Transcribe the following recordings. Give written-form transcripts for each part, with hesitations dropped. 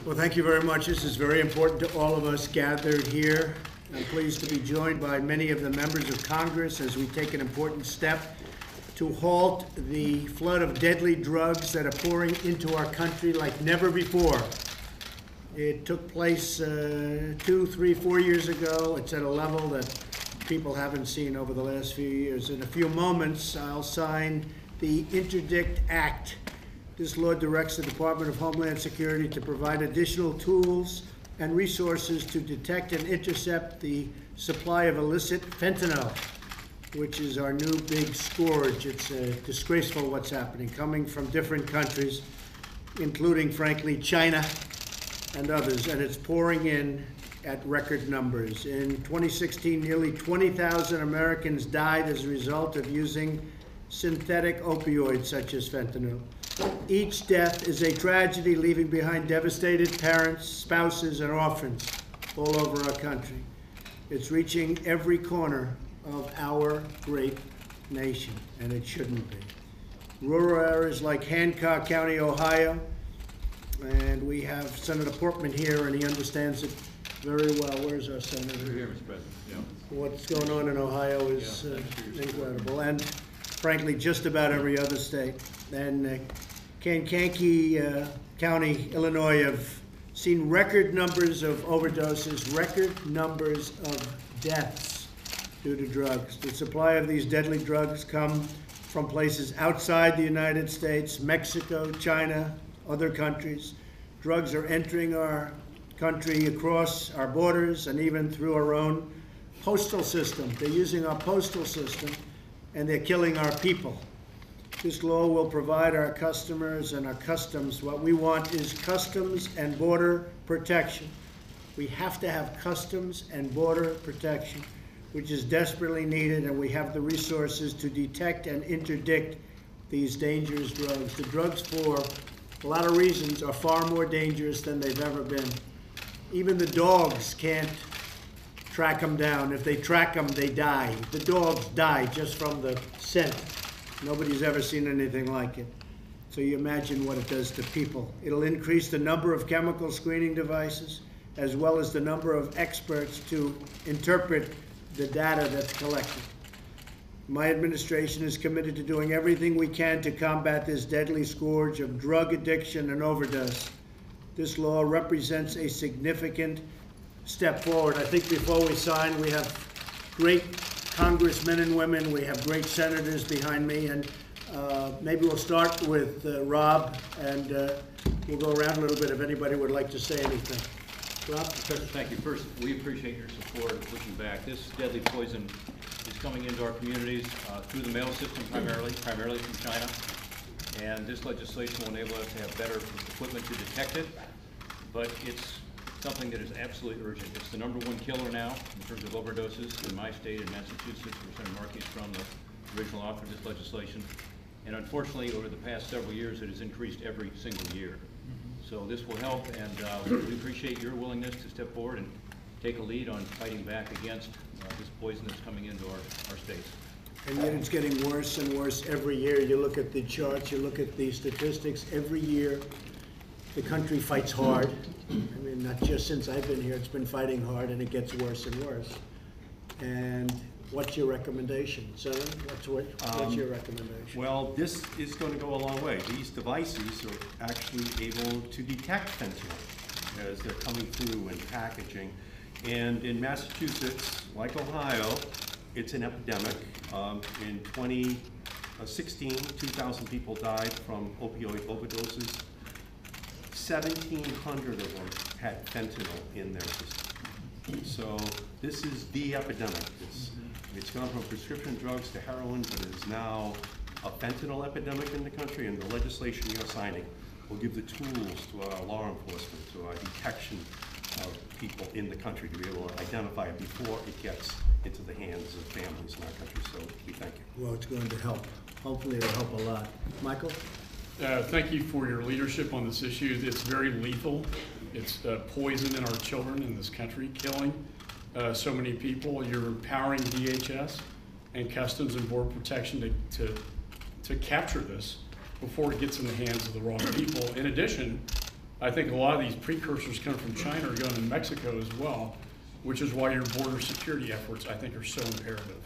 Well, thank you very much. This is very important to all of us gathered here. I'm pleased to be joined by many of the members of Congress as we take an important step to halt the flood of deadly drugs that are pouring into our country like never before. It took place 2, 3, 4 years ago. It's at a level that people haven't seen over the last few years. In a few moments, I'll sign the Interdict Act. This law directs the Department of Homeland Security to provide additional tools and resources to detect and intercept the supply of illicit fentanyl, which is our new big scourge. It's disgraceful what's happening, coming from different countries, including, frankly, China and others, and it's pouring in at record numbers. In 2016, nearly 20,000 Americans died as a result of using synthetic opioids such as fentanyl. Each death is a tragedy, leaving behind devastated parents, spouses, and orphans all over our country. It's reaching every corner of our great nation, and it shouldn't be. Rural areas like Hancock County, Ohio, and we have Senator Portman here, and he understands it very well. Where's our senator? Here, Mr. President. Yeah. What's going on in Ohio is incredible, and frankly, just about every other state. And Kankakee County, Illinois, have seen record numbers of overdoses, record numbers of deaths due to drugs. The supply of these deadly drugs come from places outside the United States, Mexico, China, other countries. Drugs are entering our country across our borders and even through our own postal system. They're using our postal system, and they're killing our people. This law will provide our customers and our customs. What we want is customs and border protection. We have to have customs and border protection, which is desperately needed, and we have the resources to detect and interdict these dangerous drugs. The drugs, for a lot of reasons, are far more dangerous than they've ever been. Even the dogs can't track them down. If they track them, they die. The dogs die just from the scent. Nobody's ever seen anything like it. So you imagine what it does to people. It'll increase the number of chemical screening devices, as well as the number of experts to interpret the data that's collected. My administration is committed to doing everything we can to combat this deadly scourge of drug addiction and overdose. This law represents a significant step forward. I think before we sign, we have great congressmen and women, we have great senators behind me, and maybe we'll start with Rob, and we'll go around a little bit if anybody would like to say anything. Rob? Thank you. First, we appreciate your support of pushing back. This deadly poison is coming into our communities through the mail system primarily from China, and this legislation will enable us to have better equipment to detect it, but it's something that is absolutely urgent. It's the #1 killer now in terms of overdoses in my state, in Massachusetts, where Senator Markey is from, the original author of this legislation. And unfortunately, over the past several years, it has increased every single year. So this will help, and we appreciate your willingness to step forward and take a lead on fighting back against this poison that's coming into our states. And yet it's getting worse and worse every year. You look at the charts, you look at the statistics, every year the country fights hard. I mean, not just since I've been here, it's been fighting hard, and it gets worse and worse. And what's your recommendation, Senator? What's your recommendation? Well, this is going to go a long way. These devices are actually able to detect fentanyl as they're coming through in packaging. And in Massachusetts, like Ohio, it's an epidemic. In 2016, 2,000 people died from opioid overdoses. 1,700 of them had fentanyl in their system. So this is the epidemic. It's gone from prescription drugs to heroin, but it is now a fentanyl epidemic in the country, and the legislation you're signing will give the tools to our law enforcement, to our detection of people in the country to be able to identify it before it gets into the hands of families in our country. So we thank you. Well, it's going to help. Hopefully it'll help a lot. Michael? Thank you for your leadership on this issue. It's very lethal. It's poison in our children in this country, killing so many people. You're empowering DHS and Customs and Border Protection to capture this before it gets in the hands of the wrong people. In addition, I think a lot of these precursors coming from China are going to Mexico as well, which is why your border security efforts, I think, are so imperative.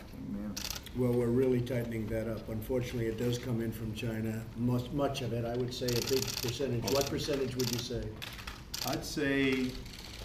Well, we're really tightening that up. Unfortunately, it does come in from China, much of it, I would say a big percentage. What percentage would you say? I'd say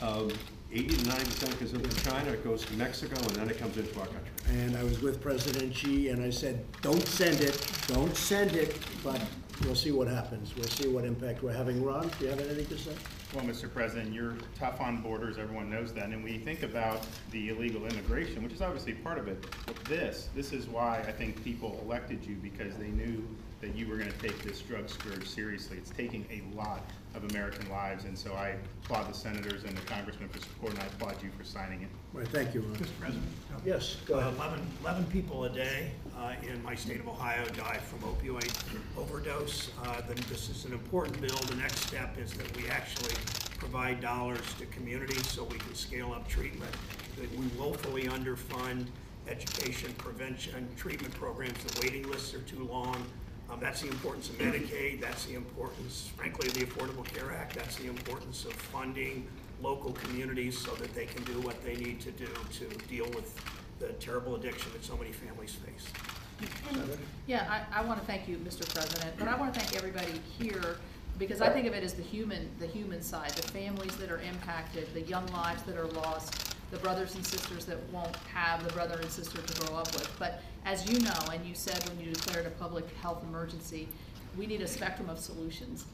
80 to 90% goes into China, it goes to Mexico, and then it comes into our country. And I was with President Xi, and I said, don't send it, but we'll see what happens. We'll see what impact we're having. Ron, do you have anything to say? Well, Mr. President, you're tough on borders, everyone knows that, and when you think about the illegal immigration, which is obviously part of it, but this is why I think people elected you, because they knew that you were going to take this drug scourge seriously. It's taking a lot of American lives, and so I applaud the senators and the congressmen for support, and I applaud you for signing it. All right, thank you, Ron. Mr. President? Yes, go ahead. 11 people a day in my state of Ohio die from opioid overdose. This is an important bill. The next step is that we actually provide dollars to communities so we can scale up treatment. That we woefully underfund education, prevention, treatment programs. The waiting lists are too long. That's the importance of Medicaid. That's the importance, frankly, of the Affordable Care Act. That's the importance of funding local communities so that they can do what they need to do to deal with the terrible addiction that so many families face. Yeah, I want to thank you, Mr. President, but I want to thank everybody here because I think of it as the human side, the families that are impacted, the young lives that are lost, the brothers and sisters that won't have the brother and sister to grow up with. But as you know, and you said when you declared a public health emergency, we need a spectrum of solutions.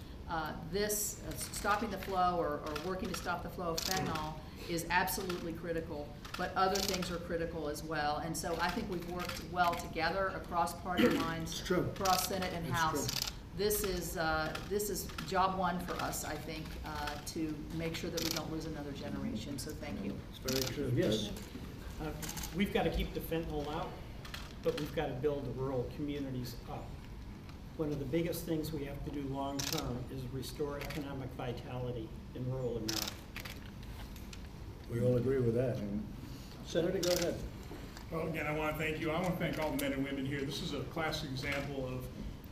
Stopping the flow or working to stop the flow of fentanyl is absolutely critical, but other things are critical as well. And so I think we've worked well together across party lines, across Senate and House. This is job one for us, I think, to make sure that we don't lose another generation. So thank you. It's very true. Yes. We've got to keep the fentanyl out, but we've got to build the rural communities up. One of the biggest things we have to do long term is restore economic vitality in rural America. We all agree with that. Senator, go ahead. Well, again, I want to thank you. I want to thank all the men and women here. This is a classic example of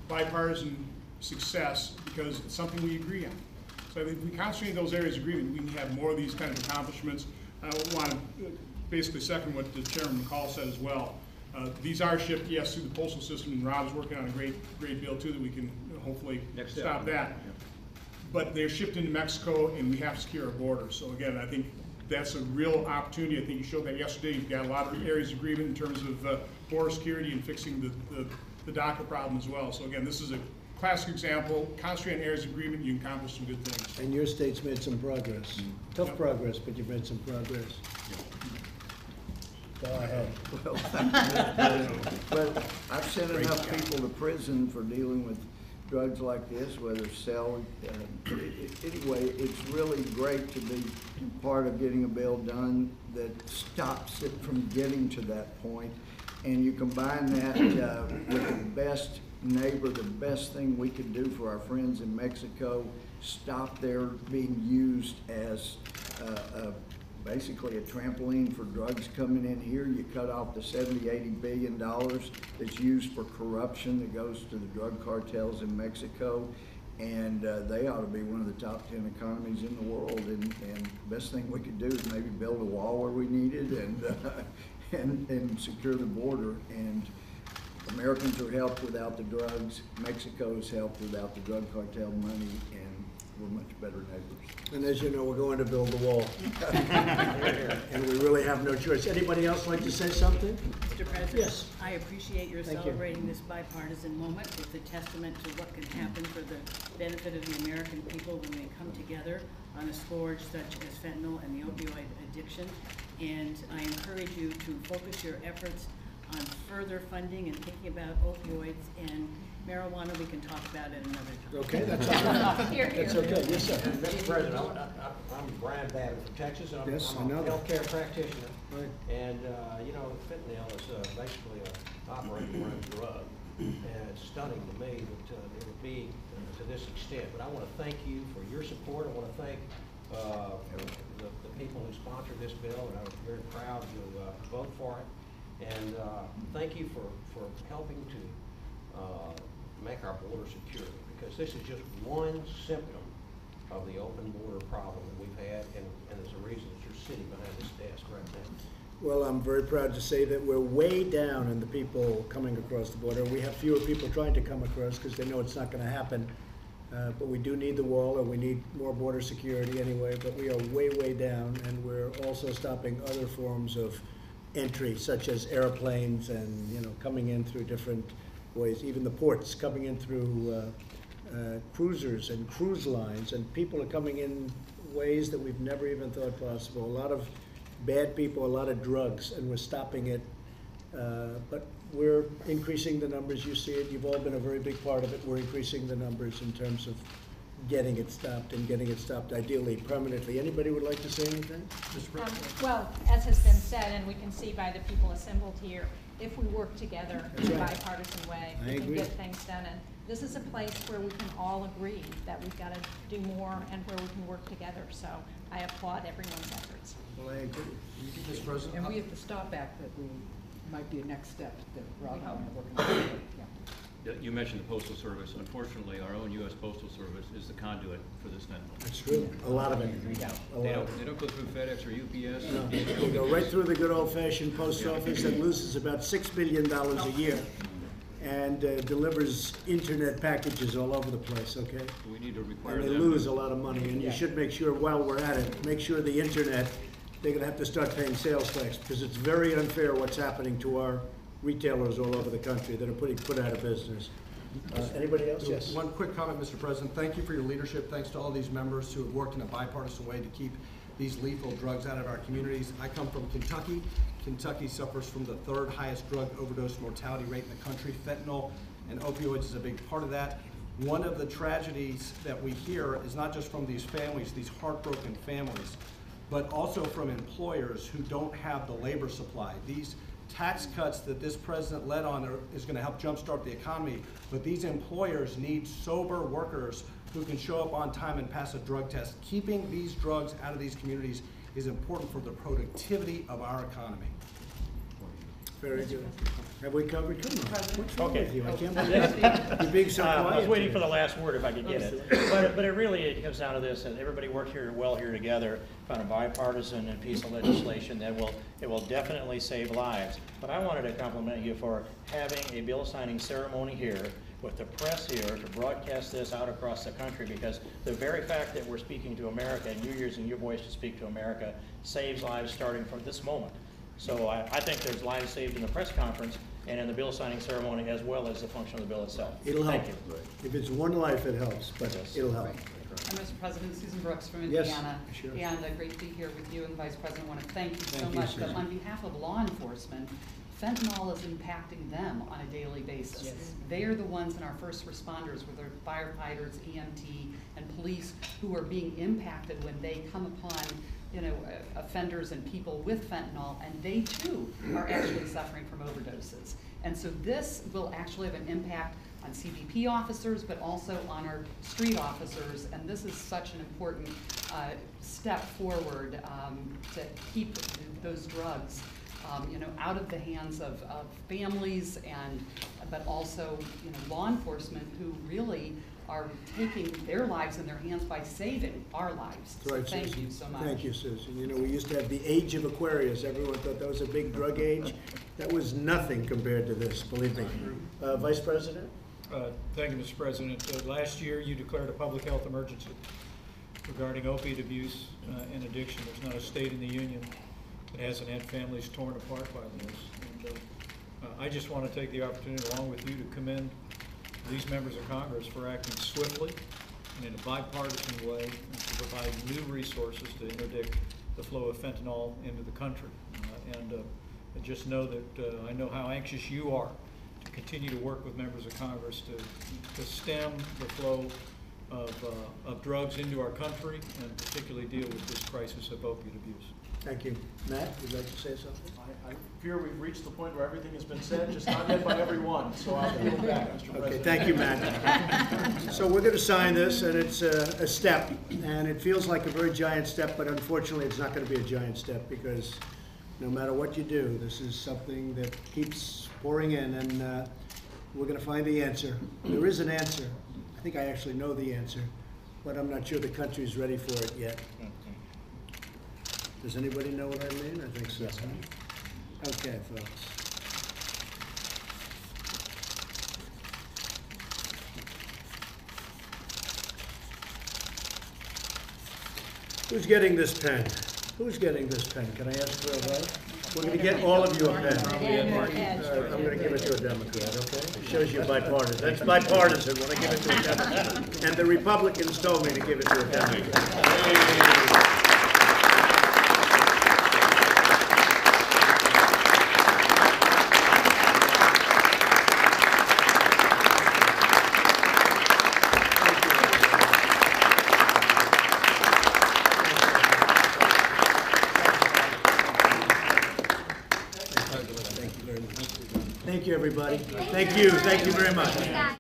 bipartisan success because it's something we agree on. So if we concentrate in those areas of agreement, we can have more of these kind of accomplishments. I want to basically second what the Chairman McCall said as well. These are shipped, yes, through the postal system, and Rob's working on a great bill too that we can hopefully stop that. But they're shipped into Mexico, and we have to secure our border. So again, I think that's a real opportunity. I think you showed that yesterday. You've got a lot of areas of agreement in terms of border security and fixing the DACA problem as well. So again, this is a classic example. Concentrate on areas of agreement, you can accomplish some good things. And your state's made some progress. Tough progress, but you've made some progress. Go ahead. Well, I've sent enough people to prison for dealing with drugs like this, whether sell. Anyway, it's really great to be part of getting a bill done that stops it from getting to that point. And you combine that with the best neighbor, the best thing we could do for our friends in Mexico, stop their being used as basically a trampoline for drugs coming in here. You cut off the $70–80 billion that's used for corruption that goes to the drug cartels in Mexico, and they ought to be one of the top 10 economies in the world. And the best thing we could do is maybe build a wall where we need it and secure the border. And Americans are helped without the drugs. Mexico is helped without the drug cartel money, and we're much better neighbors. And as you know, we're going to build the wall. And we really have no choice. Anybody else like to say something? Mr. President? Yes. I appreciate your Thank celebrating you. this bipartisan moment. It's a testament to what can happen for the benefit of the American people when they come together on a scourge such as fentanyl and the opioid addiction. And I encourage you to focus your efforts on further funding and thinking about opioids and marijuana. We can talk about it another time. Okay, that's all right. That's okay. Yes, sir. Mr. President, I'm Brian Babbitt from Texas, and I'm a healthcare practitioner. Right. And you know, fentanyl is basically an operating room drug, and it's stunning to me that it would be to this extent. But I want to thank you for your support. I want to thank the people who sponsored this bill, and I'm very proud to vote for it. And thank you for helping to make our border secure, because this is just one symptom of the open border problem that we've had, and there's a reason that you're sitting behind this desk right now. Well, I'm very proud to say that we're way down in the people coming across the border. We have fewer people trying to come across because they know it's not going to happen. But we do need the wall, and we need more border security anyway, but we are way, way down, and we're also stopping other forms of entry, such as airplanes and, you know, coming in through different ways, even the ports, coming in through cruisers and cruise lines, and people are coming in ways that we've never even thought possible. A lot of bad people, a lot of drugs, and we're stopping it. But we're increasing the numbers. You see it. You've all been a very big part of it. We're increasing the numbers in terms of getting it stopped, and getting it stopped ideally permanently. Anybody would like to say anything? Well, as has been said, and we can see by the people assembled here, if we work together in a bipartisan way, we can get things done. And this is a place where we can all agree that we've got to do more and where we can work together. So I applaud everyone's efforts. Well, I agree. Mr. President, And we have the Stop Act that we might be a next step that Rob and I are working on. Yeah. You mentioned the Postal Service. Unfortunately, our own U.S. Postal Service is the conduit for this fentanyl. That's true. A lot of it. They don't go through FedEx or UPS. No, they go right through the good old-fashioned post office that loses about $6 billion a year and delivers internet packages all over the place, okay? We need to require And they them lose a lot of money, and you should make sure, while we're at it, make sure the internet, they're gonna have to start paying sales tax, because it's very unfair what's happening to our retailers all over the country that are put out of business. Anybody else? Yes. One quick comment, Mr. President. Thank you for your leadership. Thanks to all these members who have worked in a bipartisan way to keep these lethal drugs out of our communities. I come from Kentucky. Kentucky suffers from the third highest drug overdose mortality rate in the country. Fentanyl and opioids is a big part of that. One of the tragedies that we hear is not just from these families, these heartbroken families, but also from employers who don't have the labor supply. These tax cuts that this president led on is going to help jumpstart the economy, but these employers need sober workers who can show up on time and pass a drug test. Keeping these drugs out of these communities is important for the productivity of our economy. Very good. Have we covered? Come on. What's wrong Okay. with you? I can't believe it. You're being so quiet. I was waiting today. for the last word if I could get it. But it comes down to this, and everybody worked here together, found a bipartisan and piece of legislation that will definitely save lives. But I wanted to compliment you for having a bill signing ceremony here with the press here to broadcast this out across the country, because the very fact that we're speaking to America and you're using your voice to speak to America saves lives starting from this moment. So I think there's lives saved in the press conference and in the bill signing ceremony, as well as the function of the bill itself. It'll help. Thank you. If it's one life, it helps, but it'll help. Mr. President, Susan Brooks from Yes, Indiana. sure. And great to be here with you and Vice President. I want to thank you so Thank you, much. But Susan. on behalf of law enforcement, fentanyl is impacting them on a daily basis. Yes. They are the ones in our first responders, whether firefighters, EMT, and police, who are being impacted when they come upon offenders and people with fentanyl, and they too are actually suffering from overdoses. And so this will actually have an impact on CBP officers, but also on our street officers, and this is such an important step forward to keep those drugs out of the hands of families, but also law enforcement, who really are taking their lives in their hands by saving our lives. So Right, thank Susan. you so much. Thank you, Susan. We used to have the age of Aquarius. Everyone thought that was a big drug age. That was nothing compared to this, believe me. Vice President? Thank you, Mr. President. Last year, you declared a public health emergency regarding opiate abuse and addiction. There's not a state in the union that hasn't had families torn apart by this. And I just want to take the opportunity, along with you, to commend these members of Congress for acting swiftly and in a bipartisan way, and to provide new resources to interdict the flow of fentanyl into the country. I just know that I know how anxious you are to continue to work with members of Congress to stem the flow of drugs into our country, and particularly deal with this crisis of opiate abuse. Thank you. Matt, would you like to say something? I fear we've reached the point where everything has been said, just not yet by everyone, so I'll yield back, Mr. President. Okay, thank you, Matt. So we're going to sign this, and it's a step, and it feels like a very giant step, but unfortunately it's not going to be a giant step, because no matter what you do, this is something that keeps pouring in, and we're going to find the answer. There is an answer. I think I actually know the answer. but I'm not sure the country's ready for it yet. Does anybody know what I mean? I think so. Okay, folks. Who's getting this pen? Who's getting this pen? Can I ask for a vote? We're going to get all of you a pen. I'm going to give it to a Democrat, okay? It shows you bipartisan. That's bipartisan when I give it to a Democrat. And the Republicans told me to give it to a Democrat. Thank you, everybody. Thank you very much.